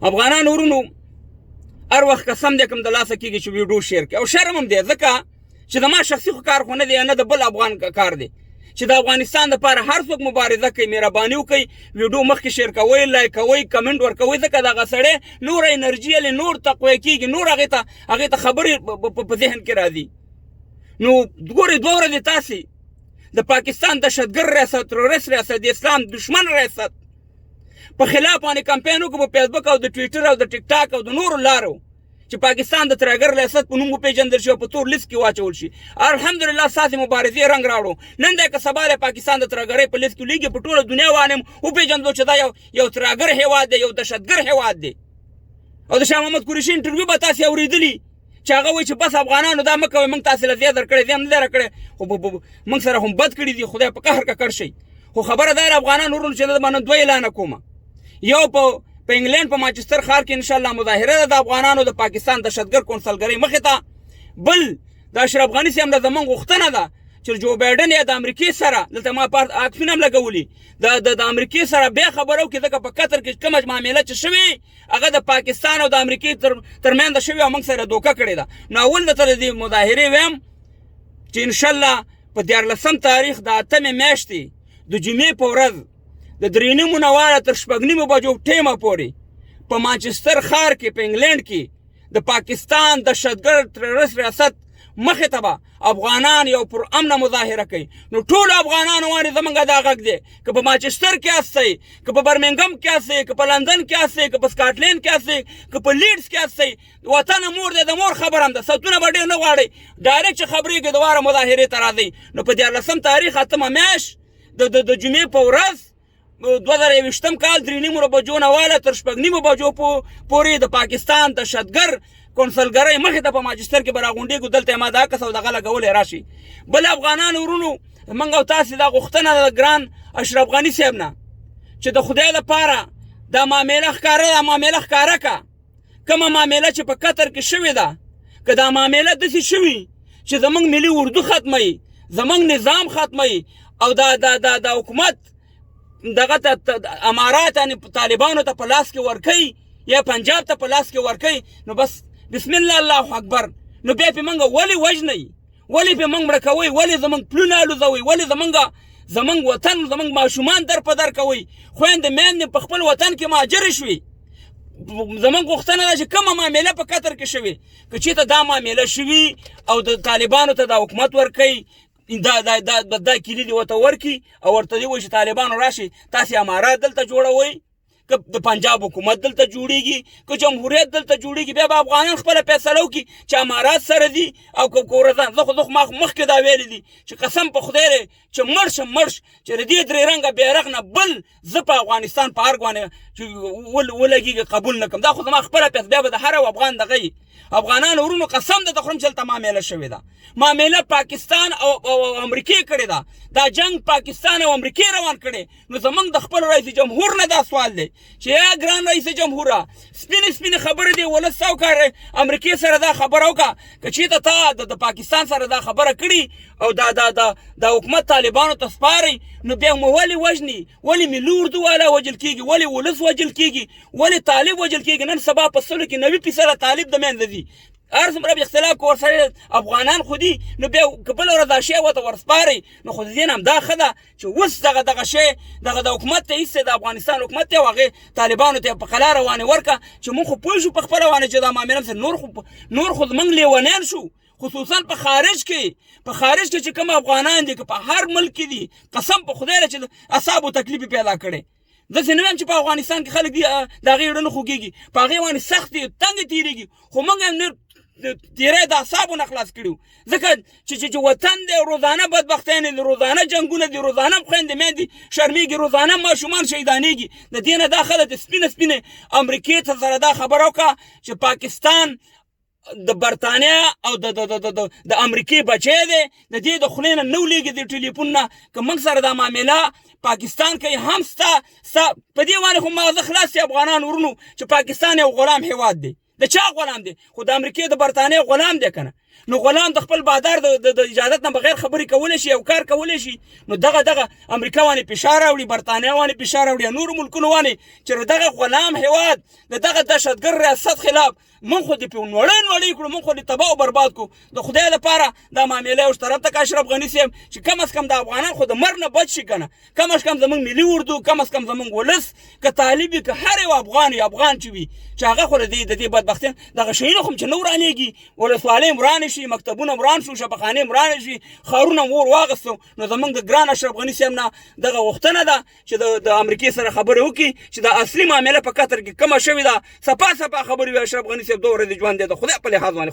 افغانان ورونو هر وخت قسم دی کوم د لاسه کېږي چې ویډیو شیر کړي او شرم هم دی ځکه چې د ما شخصي خو کار خو نه دی نه د بل افغان کار دی چې د افغانستان دپاره هر څوک مبارزه کوي مهرباني وکړئ ویډیو مخکې شیر کوئ لایک کوئ کمنټ ورکوئ ځکه دغه سړی نور انرژي یې نور تقویه کېږي نور هغې ته خبرې په ذهن کې راځي نو ګورئ 2 ورځې تاسې د پاکستان دهشتګرد ریاست تروریست ریاست د اسلام دشمن ریاست په خلاف باندې کمپین وکړو په فیسبوک او د ټویټر او د ټیک ټاک او د نورو لارو چې پاکستان د ترهګر ریاست په نوم وپېژندل شي او په تور لیست کې واچول شي الحمدلله ستاسې مبارزې رنګ راوړو نن دی که سبا دی پاکستان د ترهګرۍ په لیست کې لویږي په ټوله دنیا باندې وپېژندو چې دا یو ترهګر هېواد دی یو دهشتګرد هېواد دی او د شاه محمد قریشي انټرویو به تاسې اورېدلي چې هغه وایي چې بس افغانانو دا مه کوئ موږ تاسې له ځای درکړی دی هم نه دی راکړی خو موږ سره هم بد کړي دي خدای په قهر ککړ شي خو خبره دا افغانان ورونو چې زه باندې 2 اعلانه کومه یو په انګلند په مانچستر ښار کې انشاءالله مظاهره ده د افغانانو د پاکستان دهشتګرد کونسلګرۍ مخې ته بل د اشرف غني صاحب نه زموږ غوښتنه ده چې جو بایډن یا د امریکې سره دلته ما عکسونه هم لګولي د امریکې سره بیا خبره وکړي ځکه په قطر کې کومه معامله چې شوې هغه د پاکستان او د امریکې ترمنځ شوې او موږ سره دوکه کړې ده نو اول درته د دې مظاهرې ویم چې انشاءالله په 14 تاریخ د 8 میاشتې د جمعې په ورځ د درینیمو نه واړه تر 9 بجو ټیمه پورې په مانچستر ښار کې په انګلند کې د پاکستان دهشتګرد تروریست ریاست مخې ته به افغانان یو پر امنه مظاهره کوي نو ټولو افغانانو باندې زموږ دا غږ دی که په مانچستر کې هستئ که په برمنګم کې هستئ که په لندن کې هستئ که په سکاټلند کې هستئ که په لیډز کې هستئ وطن مور دی د مور خبر هم ده ساعتونه به ډېر نه غواړئ ډایرکټ چې خبرېږي دواره مظاهرې ته راځئ نو په 14 تاریخ 8 میاشت د جمعې په ورځ 2021 کال درینیمو بجو نه واله تر 9 بجو پورې د پاکستان دهشتګرد کونسلګرۍ مخې ته په مانچستر کې به راغونډېږو دلته یې ما دا کس او دغه لګولی راشي بل افغانانو ورونو موږ او تاسې دا غوښتنه ده د ګران اشرف غني صاحب نه چې د خدای لپاره دا معامله ښکاره که کومه معامله چې په قطر کې شوې ده که دا معامله داسې شوي چې زموږ ملي اردو ختموي زموږ نظام ختموي او دا حکومت دغه امارات یعنې طالبانو ته په لاس کې ورکوي یا پنجاب ته په لاس کې ورکوي نو بس بسم الله الله اکبر نو بیا پې موږ ولې وژنئ ولې پې موږ مړه کوئ ولې زموږ پلونه الوځوئ ولې زموږ وطن زموږ ماشومان در په در کوئ خویندې میندې په خپل وطن کې مهاجرې شوي زموږ غوښتنه ده چې کومه معامله په قطر کې شوې که چېرته دا معامله شوي او د طالبانو ته دا حکومت ورکوي دا کلي دې ورته ورکړي او ورته دې وایي چې طالبانو راشي تاسې امارات دلته جوړوئ که د پنجاب حکومت دلته جوړیږي که جمهوریت دلته جوړیږي بیا به افغانان خپله فیصله وکړي چې امارات سره دي او که کورزان زه خو مخکې دا ویلي دي چې قسم په خدای دی چې مړ شم چې د دې 3 رنګه بیرغ نه بل زه په افغانستان په ارګ باندې چې ولګېږي قبول نه کړم دا خو زما خپله فیصله بیا به د هر افغان دغه افغانانو ورونو قسم درته خورم چې هلته معامله شوې ده معامله پاکستان او امریکې کړې ده دا جنگ پاکستان او امریکې روان کړی نو زموږ د خپل رئیس جمهور نه دا سوال دی چې یا ګران رئیس جمهوره سپینې خبرې دی ولس سوکاره امریکې سره دا خبره وکړه که چېرته تا د پاکستان سره دا خبره کړي او دا حکومت طالبانو ته سپارئ نو بیا مو ولې وژني ولې ملي اردو والا وژل کېږي ولې ولس وژل کېږي ولې طالب وژل کېږي نن سبا په سلو کې 90% طالب د منځه دي هر څومره به اختلاف که ورسره افغانان خو دي نو بیا که بله ورځ دا شی ورته ورسپارئ نو خو د دې نه هم دا ښه ده چې اوس دغه شی د حکومت ته ایستی د افغانستان حکومت ته او هغې طالبانو ته یې په قلا روانې ورکړه چې مونږ خو پوه شو په خپله باندې چې دا معامله نور خو زموږ لیونیان شو خصوصا په خارج کې چې کوم افغانان دي که په هر ملک کې دي قسم په خدای چې اعصاب و تکلیف پیدا کړی داسې نه وایم چې په افغانستان کې خلک دي د هغې زړه نه خوږېږي په هغې باندې سخت دي تنګې تېرېږي خو موږ هم تیری د اعصابو نه خلاص کړي ځکه چې وطن دی روزانه بدبختیانې دي روزانه جنګونه دي روزانه خویندې میندې شرمېږي روزانه ماشومان شهیدانېږي د دې نه دا ښه ده چې سپینې امریکې ته سره دا خبره وکړه چې پاکستان د برطانیا او د امریکې بچی دی د دې د خولې نه نه ولیږي د ټلیفون نه که موږ سره دا معامله پاکستان کوي هم ستا په دې باندې خو مغزه خلاص دي افغانان ورونو چې پاکستان یو غلام هېواد دی د چا غلام دی خو د امریکې د برطانیې غلام دی که نه نو غلام د خپل بادار د اجازت نه بغیر خبرې کولی شي او کار کولی شي. نو دغه امریکا باندې فشار راوړي، برطانیه باندې فشار راوړي، نورو ملکونو باندې چې دغه غلام هېواد د دغه دهشتګر ریاست خلاف مونږ خو دې پې نړۍ کړو، مونږ خو دې تباه او برباد کړو. د خدای لپاره دا معامله اوس طرف ته که اشرف غني صاحب چې کم از کم د افغانان خو د مرګ نه بچ شي که نه، کم از کم زمونږ ملي اردو، کم از کم زمونږ ولس که طالب وي که هر یو افغان چې وي چې هغه خو د دې بدبختۍ دغه شیونه خو چې نه ورانېږي، ولسوالۍ هم ورانې شي، مکتبونه هم وران شو، شفاخانې هم ورانې شي، ښارونه هم اور واخیستو. نو زمونږ د ګران اشرف غني صاحب نه دغه غوښتنه ده چې د امریکې سره خبرې وکړي چې د اصلي معامله په قطر کې کومه شوې ده، صفا خبرې وي اشرف غني صاحب 2 ورځې ژوند دی د خدای په لحاظ باندې.